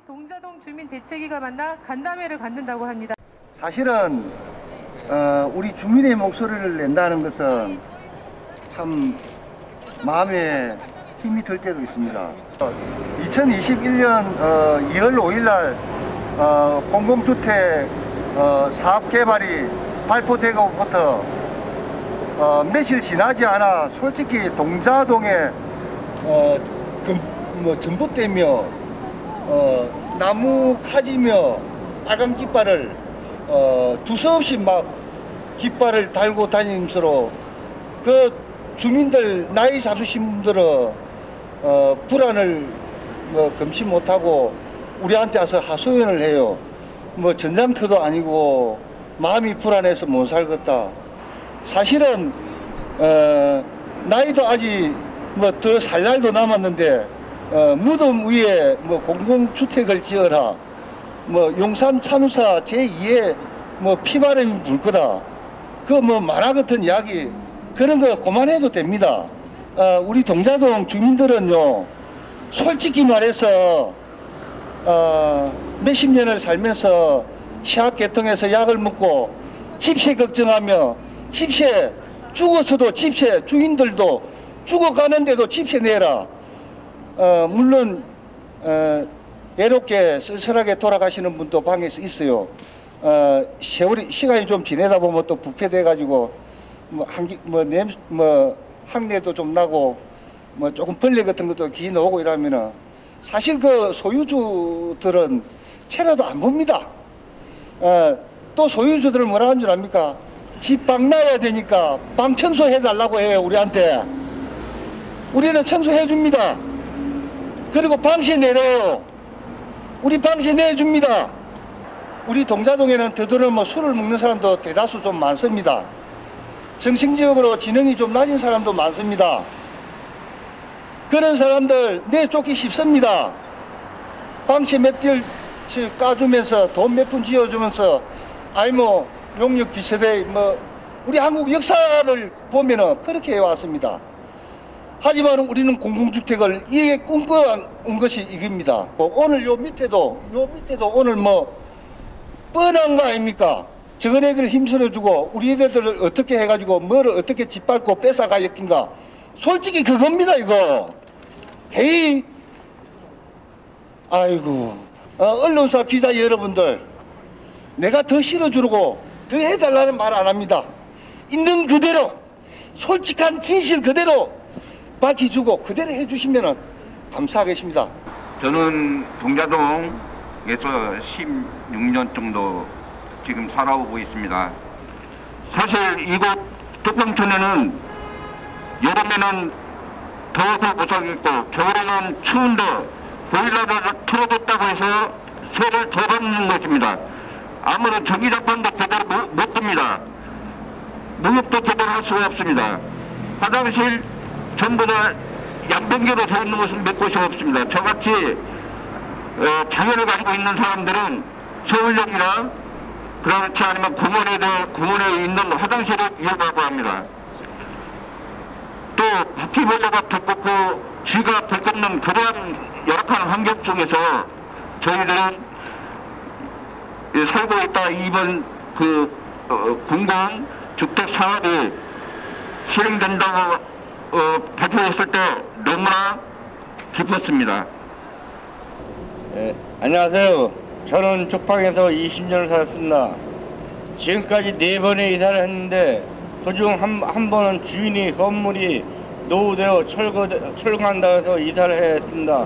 동자동 주민 대책위가 만나 간담회를 갖는다고 합니다. 사실은 우리 주민의 목소리를 낸다는 것은 참 마음에 힘이 들 때도 있습니다. 2021년 2월 5일 날 공공주택 사업 개발이 발표되고부터 며칠 지나지 않아 솔직히 동자동에 전봇대며 나무 카지며 빨간 깃발을 두서없이 막 깃발을 달고 다니면서 그 주민들 나이 잡으신 분들은 불안을 금치 못하고 우리한테 와서 하소연을 해요. 전장터도 아니고 마음이 불안해서 못 살겠다. 사실은 나이도 아직 더 살 날도 남았는데 무덤 위에 공공주택을 지어라, 용산 참사 제2의 피바람이 불 거다, 그 만화 같은 이야기 그런 거 그만해도 됩니다. 우리 동자동 주민들은요, 솔직히 말해서 몇십 년을 살면서 시합계통해서 약을 먹고 집세 걱정하며 집세 죽어서도 집세 주인들도 죽어가는데도 집세 내라. 물론 외롭게 쓸쓸하게 돌아가시는 분도 방에서 있어요. 시간이 좀 지내다 보면 또 부패돼 가지고 항내도 좀 나고 조금 벌레 같은 것도 기 나오고 이러면은 사실 그 소유주들은 채라도 안 봅니다. 또 소유주들은 뭐라 하는 줄 압니까? 집 방 나야 되니까 방 청소해 달라고 해요. 우리한테. 우리는 청소해 줍니다. 그리고 방세 내려요. 우리 방세 내줍니다. 우리 동자동에는 되도록 술을 먹는 사람도 대다수 좀 많습니다. 정신적으로 지능이 좀 낮은 사람도 많습니다. 그런 사람들 내쫓기 쉽습니다. 방세 몇 개씩 까주면서 돈 몇 푼 지어주면서 용역 비세대 우리 한국 역사를 보면은 그렇게 해왔습니다. 하지만 우리는 공공주택을 이게 꿈꿔온 것이 이깁니다. 오늘 요 밑에도 오늘 뻔한 거 아닙니까? 저건 애들 힘쓸어주고 우리 애들을 어떻게 해가지고 뭐를 어떻게 짓밟고 뺏어가였긴가. 솔직히 그겁니다 이거. 헤이, 아이고, 언론사 기자 여러분들, 내가 더 실어주고 더 해달라는 말 안 합니다. 있는 그대로 솔직한 진실 그대로 밝혀주고 그대로 해주시면 감사하겠습니다. 저는 동자동에서 16년 정도 지금 살아오고 있습니다. 사실 이곳 덕방촌에는 여름에는 더워서 못 살겠고 겨울에는 추운데 보일러를 틀어줬다고 해서 세를 더 받는 것입니다. 아무런 전기장판도 제대로 못 씁니다. 목욕도 제대로 할 수가 없습니다. 화장실 전부 다 양변기로 서 있는 곳은 몇 곳이 없습니다. 저같이 장애를 가지고 있는 사람들은 서울역이나 그렇지 않으면 공원에 있는 화장실을 이용하고 합니다. 또 바퀴벌레가 들끓고 쥐가 들끓는 그러한 열악한 환경 속에서 저희들은 살고 있다. 이번 공공주택 사업이 실행된다고 발표했을 때 너무나 기뻤습니다. 안녕하세요. 저는 쪽방에서 20년을 살았습니다. 지금까지 4번의 이사를 했는데 그중 한 번은 주인이 건물이 노후되어 철거한다고 해서 이사를 했습니다.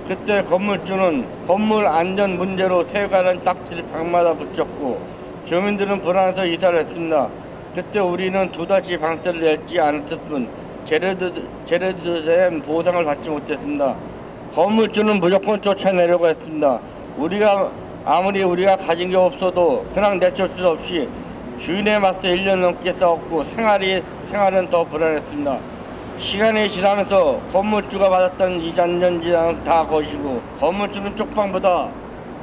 그때 건물주는 건물 안전 문제로 퇴가는 딱지를 방마다 붙였고 주민들은 불안해서 이사를 했습니다. 그때 우리는 2달치 방세를 낼지 않았을 뿐 제대로 보상을 받지 못했습니다. 건물주는 무조건 쫓아내려고 했습니다. 아무리 우리가 가진 게 없어도 그냥 내쫓을 수 없이 주인에 맞서 1년 넘게 싸웠고 생활은 더 불안했습니다. 시간이 지나면서 건물주가 받았던 이자 년지장은 다 거시고 건물주는 쪽방보다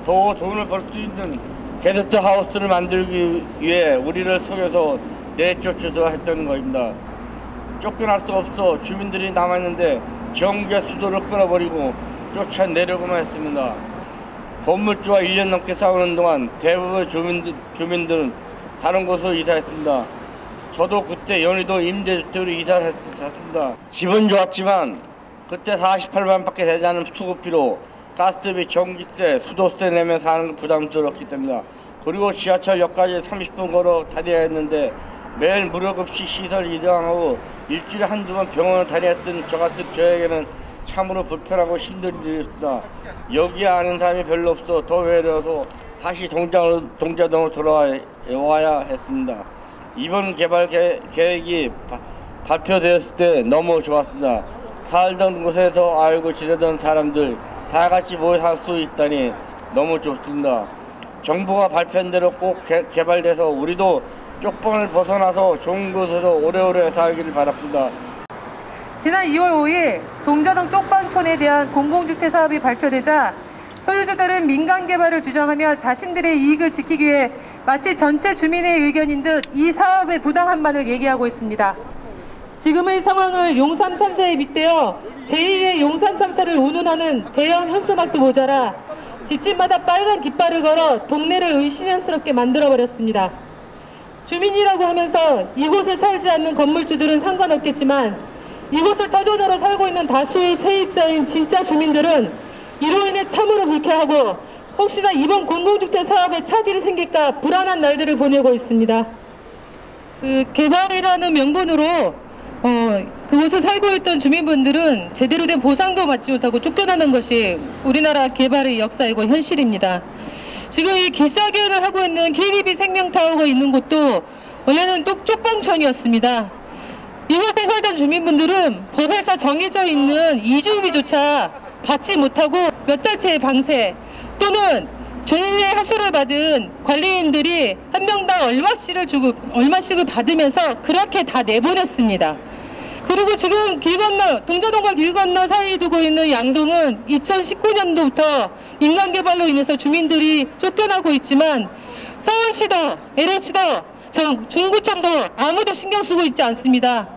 더 돈을 벌 수 있는 게스트 하우스를 만들기 위해 우리를 속여서 내쫓아서 했던 것입니다. 쫓겨날 수 없어 주민들이 남아있는데 전기의 수도를 끊어버리고 쫓아내려고만 했습니다. 건물주와 1년 넘게 싸우는 동안 대부분 주민들은 다른 곳으로 이사했습니다. 저도 그때 연희도 임대주택으로 이사를 했습니다. 집은 좋았지만 그때 48만밖에 되지 않은 수급비로 가스비, 전기세, 수도세 내며 사는 건 부담스럽기 때문이다. 그리고 지하철역까지 30분 걸어 다녀야 했는데 매일 무료급식 시설 이동하고 일주일에 한두 번 병원을 다녔던 저 같은 저에게는 참으로 불편하고 힘든 일이었습니다. 여기에 아는 사람이 별로 없어 더 외로워서 다시 동자동으로 돌아와야 했습니다. 이번 개발 계획이 발표되었을 때 너무 좋았습니다. 살던 곳에서 알고 지내던 사람들 다 같이 모여 살 수 있다니 너무 좋습니다. 정부가 발표한 대로 꼭 개발돼서 우리도 쪽방을 벗어나서 좋은 곳에서 오래오래 살기를 바랍니다. 지난 2월 5일 동자동 쪽방촌에 대한 공공주택 사업이 발표되자 소유주들은 민간 개발을 주장하며 자신들의 이익을 지키기 위해 마치 전체 주민의 의견인 듯 이 사업의 부당함만을 얘기하고 있습니다. 지금의 상황을 용산 참사에 빗대어 제2의 용산 참사를 운운하는 대형 현수막도 모자라 집집마다 빨간 깃발을 걸어 동네를 의심스럽게 만들어버렸습니다. 주민이라고 하면서 이곳에 살지 않는 건물주들은 상관없겠지만 이곳을 터전으로 살고 있는 다수의 세입자인 진짜 주민들은 이로 인해 참으로 불쾌하고 혹시나 이번 공공주택 사업에 차질이 생길까 불안한 날들을 보내고 있습니다. 개발이라는 명분으로 그곳에 살고 있던 주민분들은 제대로 된 보상도 받지 못하고 쫓겨나는 것이 우리나라 개발의 역사이고 현실입니다. 지금 이 기자회견을 하고 있는 KDB 생명타워가 있는 곳도 원래는 쪽방촌이었습니다. 이곳에 살던 주민분들은 법에서 정해져 있는 이주비조차 받지 못하고 몇 달째 방세 또는 조용의 하수를 받은 관리인들이 한 명당 얼마씩을 받으면서 그렇게 다 내보냈습니다. 그리고 지금 길 건너 동자동과 길 건너 사이에 두고 있는 양동은 2019년도부터 인간개발로 인해서 주민들이 쫓겨나고 있지만 서울시도 LH도 중구청도 아무도 신경 쓰고 있지 않습니다.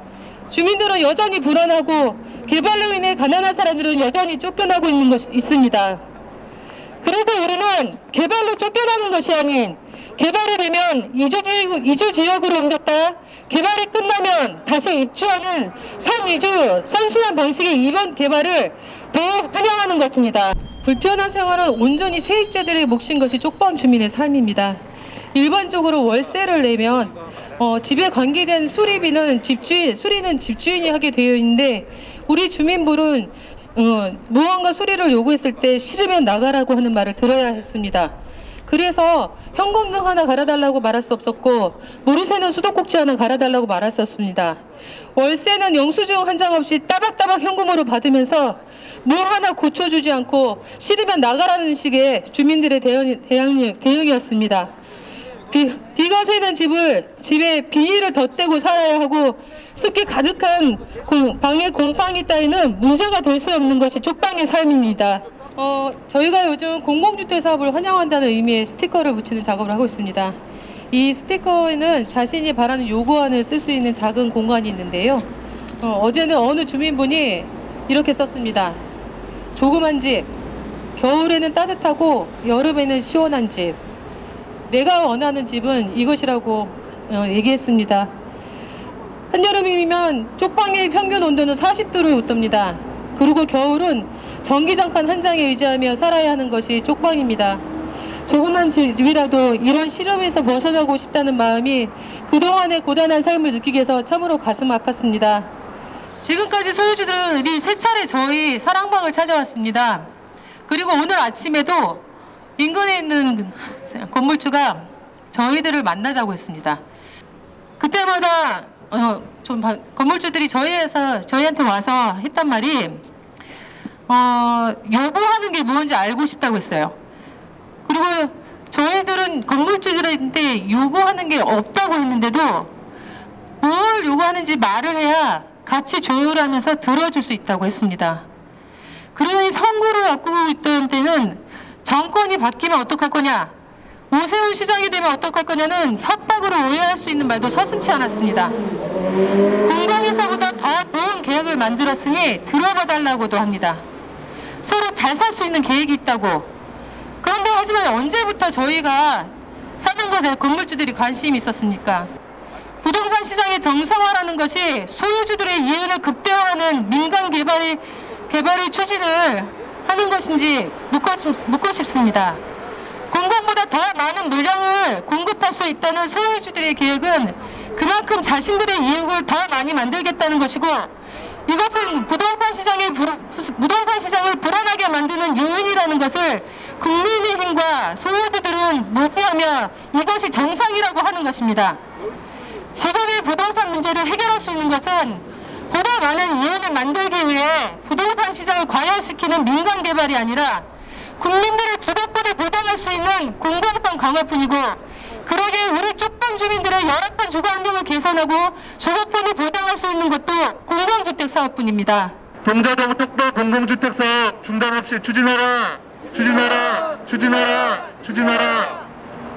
주민들은 여전히 불안하고 개발로 인해 가난한 사람들은 여전히 쫓겨나고 있는 것이 있습니다. 그래서 우리는 개발로 쫓겨나는 것이 아닌 개발이 되면 이주 지역으로 옮겼다 개발이 끝나면 다시 입주하는 선이주 선순환 방식의 이번 개발을 더 환영하는 것입니다. 불편한 생활은 온전히 세입자들의 몫인 것이 쪽방 주민의 삶입니다. 일반적으로 월세를 내면 집에 관계된 수리는 집주인이 하게 되어 있는데 우리 주민분은 무언가 수리를 요구했을 때 싫으면 나가라고 하는 말을 들어야 했습니다. 그래서 형광등 하나 갈아달라고 말할 수 없었고 무릎새는 수도꼭지 하나 갈아달라고 말할 수 없습니다. 월세는 영수증 한 장 없이 따박따박 현금으로 받으면서 뭐 하나 고쳐주지 않고 싫으면 나가라는 식의 주민들의 대응이었습니다. 비가 새는 집에 비닐을 덧대고 살아야 하고 습기 가득한 방에 곰팡이 따위는 문제가 될 수 없는 것이 쪽방의 삶입니다. 저희가 요즘 공공주택 사업을 환영한다는 의미의 스티커를 붙이는 작업을 하고 있습니다. 이 스티커에는 자신이 바라는 요구안을 쓸 수 있는 작은 공간이 있는데요. 어제는 어느 주민분이 이렇게 썼습니다. 조그만 집, 겨울에는 따뜻하고 여름에는 시원한 집. 내가 원하는 집은 이것이라고 얘기했습니다. 한여름이면 쪽방의 평균 온도는 40도를 웃돕니다. 그리고 겨울은 전기장판 한 장에 의지하며 살아야 하는 것이 쪽방입니다. 조그만 집이라도 이런 시름에서 벗어나고 싶다는 마음이 그동안의 고단한 삶을 느끼게 해서 참으로 가슴 아팠습니다. 지금까지 소유주들이 세 차례 저희 사랑방을 찾아왔습니다. 그리고 오늘 아침에도 인근에 있는 건물주가 저희들을 만나자고 했습니다. 그때마다 건물주들이 저희한테 와서 했단 말이 요구하는 게 뭔지 알고 싶다고 했어요. 그리고 저희들은 건물주들한테 요구하는 게 없다고 했는데도 뭘 요구하는지 말을 해야 같이 조율하면서 들어줄 수 있다고 했습니다. 그러니 선거를 앞두고 있던 때는 정권이 바뀌면 어떡할 거냐, 오세훈 시장이 되면 어떡할 거냐는 협박으로 오해할 수 있는 말도 서슴지 않았습니다. 공공에서보다 더 좋은 계획을 만들었으니 들어봐 달라고도 합니다. 서로 잘 살 수 있는 계획이 있다고. 그럼 하지만 언제부터 저희가 사는 것에 건물주들이 관심이 있었습니까? 부동산 시장의 정상화라는 것이 소유주들의 이윤을 극대화하는 민간 개발의 추진을 하는 것인지 묻고 싶습니다. 공급보다 더 많은 물량을 공급할 수 있다는 소유주들의 계획은 그만큼 자신들의 이익을 더 많이 만들겠다는 것이고, 이것은 부동산 시장을 불안하게 만드는 요인이라는 것을 국민의힘과 소유주들은 무시하며 이것이 정상이라고 하는 것입니다. 지금의 부동산 문제를 해결할 수 있는 것은 보다 많은 이윤을 만들기 위해 부동산 시장을 과열시키는 민간 개발이 아니라 국민들의 주거권을 보장할 수 있는 공공성 강화뿐이고, 그러기에 우리 쪽방 주민들의 열악한 주거 환경을 개선하고 주거권을 보장할 수 있는 것도 공공주택 사업뿐입니다. 동자동 쪽방 공공주택 사업 중단 없이 추진하라. 추진하라. 추진하라. 추진하라.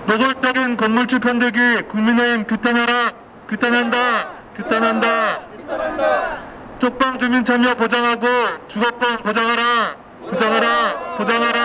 노골적인 건물주 편들기 국민의힘 규탄하라. 규탄한다. 규탄한다. 쪽방 주민 참여 보장하고 주거권 보장하라. 보장하라. 보장하라.